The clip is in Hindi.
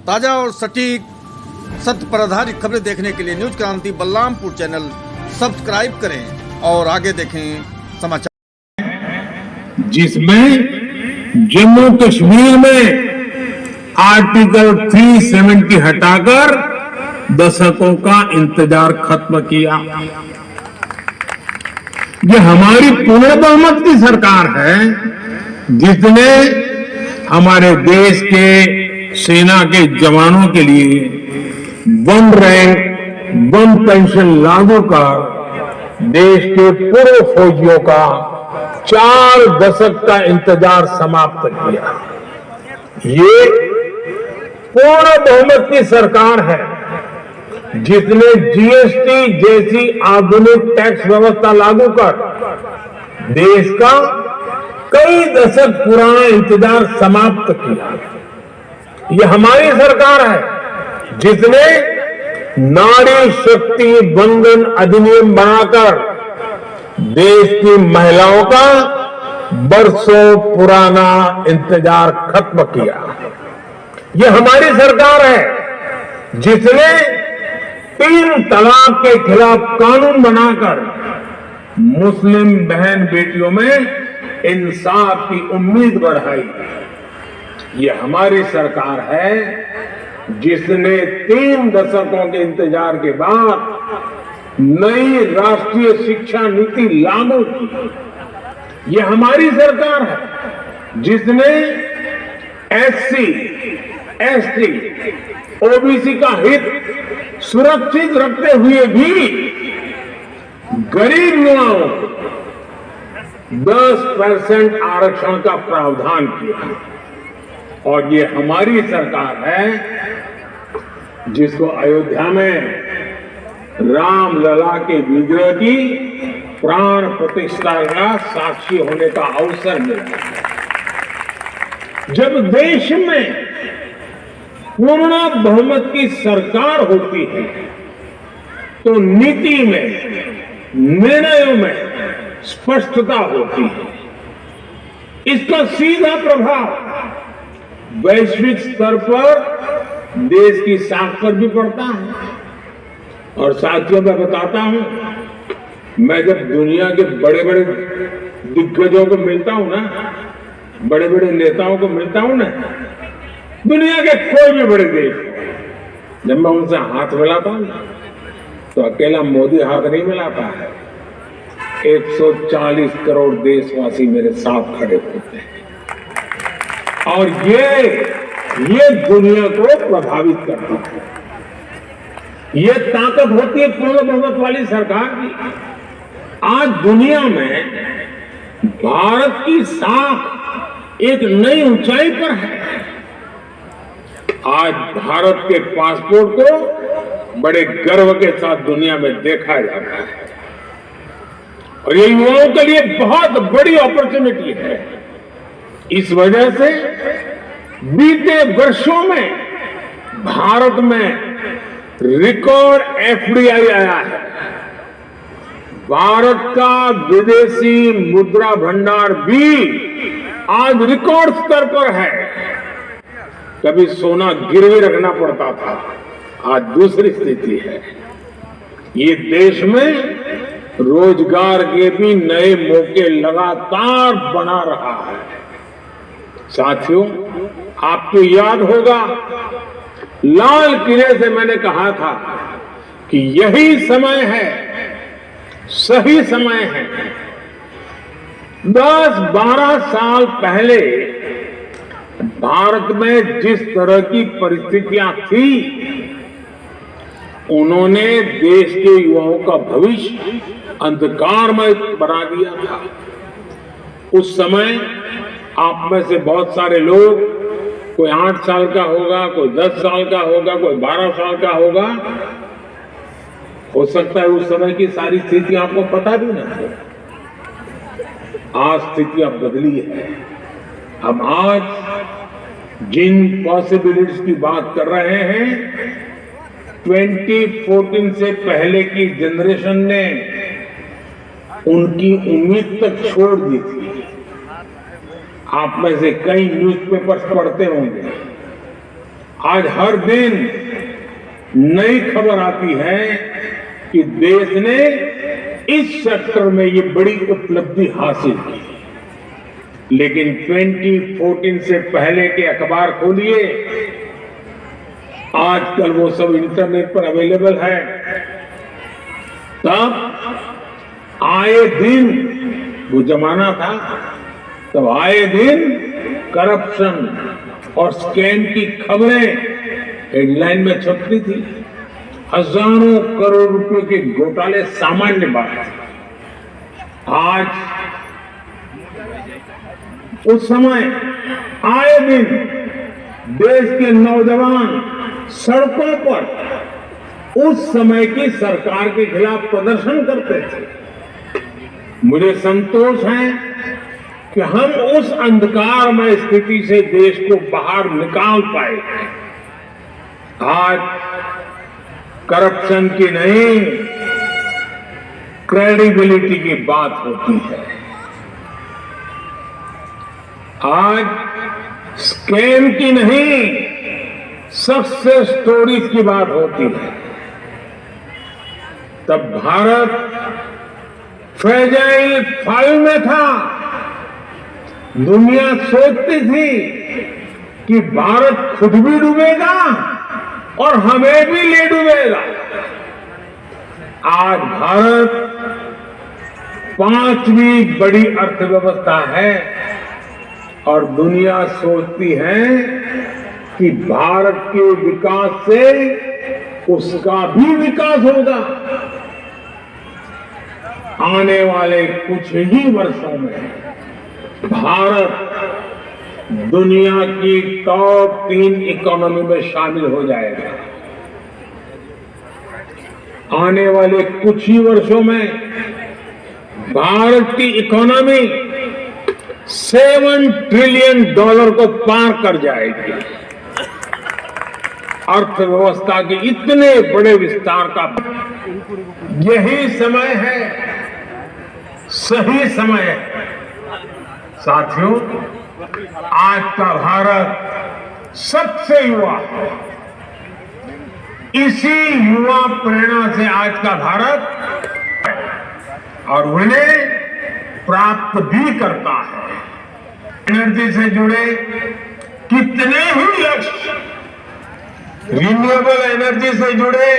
ताज़ा और सटीक सत्य पर आधारित खबरें देखने के लिए न्यूज क्रांति बलरामपुर चैनल सब्सक्राइब करें और आगे देखें समाचार, जिसमें जम्मू कश्मीर में आर्टिकल 370 हटाकर दशकों का इंतजार खत्म किया। ये हमारी पूर्ण बहुमत की सरकार है जिसने हमारे देश के सेना के जवानों के लिए वन रैंक वन पेंशन लागू कर देश के पूर्व फौजियों का 4 दशक का इंतजार समाप्त किया। ये पूर्ण बहुमत की सरकार है जिसने जीएसटी जैसी आधुनिक टैक्स व्यवस्था लागू कर देश का कई दशक पुराना इंतजार समाप्त किया। यह हमारी सरकार है जिसने नारी शक्ति बंधन अधिनियम बनाकर देश की महिलाओं का बरसों पुराना इंतजार खत्म किया। यह हमारी सरकार है जिसने 3 तलाक के खिलाफ कानून बनाकर मुस्लिम बहन बेटियों में इंसाफ की उम्मीद बढ़ाई। यह हमारी सरकार है जिसने 3 दशकों के इंतजार के बाद नई राष्ट्रीय शिक्षा नीति लागू की। यह हमारी सरकार है जिसने एससी, एसटी, ओबीसी का हित सुरक्षित रखते हुए भी गरीब युवाओं को 10% आरक्षण का प्रावधान किया। और ये हमारी सरकार है जिसको अयोध्या में रामलला के विग्रह की प्राण प्रतिष्ठा का साक्षी होने का अवसर मिला। जब देश में पूर्ण बहुमत की सरकार होती है तो नीति में, निर्णयों में स्पष्टता होती है। इसका सीधा प्रभाव वैश्विक स्तर पर देश की साख पर भी पड़ता है। और साथियों, मैं बताता हूं, मैं जब दुनिया के बड़े बड़े दिग्गजों को मिलता हूं ना, बड़े बड़े नेताओं को मिलता हूं ना, दुनिया के कोई भी बड़े देश, जब मैं उनसे हाथ मिलाता हूं तो अकेला मोदी हाथ नहीं मिलाता है, 140 करोड़ देशवासी मेरे साथ खड़े होते हैं। और ये दुनिया को प्रभावित करता है। ये ताकत होती है पूर्ण बहुमत वाली सरकार की। आज दुनिया में भारत की साख एक नई ऊंचाई पर है। आज भारत के पासपोर्ट को बड़े गर्व के साथ दुनिया में देखा जाता है और ये युवाओं के लिए बहुत बड़ी अपॉर्चुनिटी है। इस वजह से बीते वर्षों में भारत में रिकॉर्ड एफडीआई आया है। भारत का विदेशी मुद्रा भंडार भी आज रिकॉर्ड स्तर पर है। कभी सोना गिरवी रखना पड़ता था, आज दूसरी स्थिति है। ये देश में रोजगार के भी नए मौके लगातार बना रहा है। साथियों, आपको याद होगा लाल किले से मैंने कहा था कि यही समय है, सही समय है। 10-12 साल पहले भारत में जिस तरह की परिस्थितियां थी, उन्होंने देश के युवाओं का भविष्य अंधकारमय बना दिया था। उस समय आप में से बहुत सारे लोग, कोई 8 साल का होगा, कोई 10 साल का होगा, कोई 12 साल का होगा, हो सकता है उस समय की सारी स्थिति आपको पता भी ना हो। आज स्थितियां बदली है। हम आज जिन पॉसिबिलिटीज की बात कर रहे हैं, 2014 से पहले की जनरेशन ने उनकी उम्मीद तक छोड़ दी थी। आप में से कई न्यूज़पेपर्स पढ़ते होंगे। आज हर दिन नई खबर आती है कि देश ने इस सेक्टर में ये बड़ी उपलब्धि हासिल की। लेकिन 2014 से पहले के अखबार खोलिए, आजकल वो सब इंटरनेट पर अवेलेबल है। तब आए दिन, वो जमाना था, तब आए दिन करप्शन और स्कैम की खबरें हेडलाइन में छपती थी। हजारों करोड़ रुपए के घोटाले सामान्य बात थी। आज उस समय आए दिन देश के नौजवान सड़कों पर उस समय की सरकार के खिलाफ प्रदर्शन करते थे। मुझे संतोष है कि हम उस अंधकारमय स्थिति से देश को बाहर निकाल पाए। आज करप्शन की नहीं, क्रेडिबिलिटी की बात होती है। आज स्कैम की नहीं, सक्सेस स्टोरीज की बात होती है। तब भारत फ्रेजाइल 5 में था। दुनिया सोचती थी कि भारत खुद भी डूबेगा और हमें भी ले डूबेगा। आज भारत 5वीं बड़ी अर्थव्यवस्था है और दुनिया सोचती है कि भारत के विकास से उसका भी विकास होगा। आने वाले कुछ ही वर्षों में भारत दुनिया की टॉप 3 इकोनॉमी में शामिल हो जाएगा। आने वाले कुछ ही वर्षों में भारत की इकोनॉमी $7 ट्रिलियन को पार कर जाएगी। अर्थव्यवस्था के इतने बड़े विस्तार का यही समय है, सही समय है। साथियों, आज का भारत सबसे युवा है। इसी युवा प्रेरणा से आज का भारत और उन्हें प्राप्त भी करता है। एनर्जी से जुड़े कितने ही लक्ष्य, रिन्यूएबल एनर्जी से जुड़े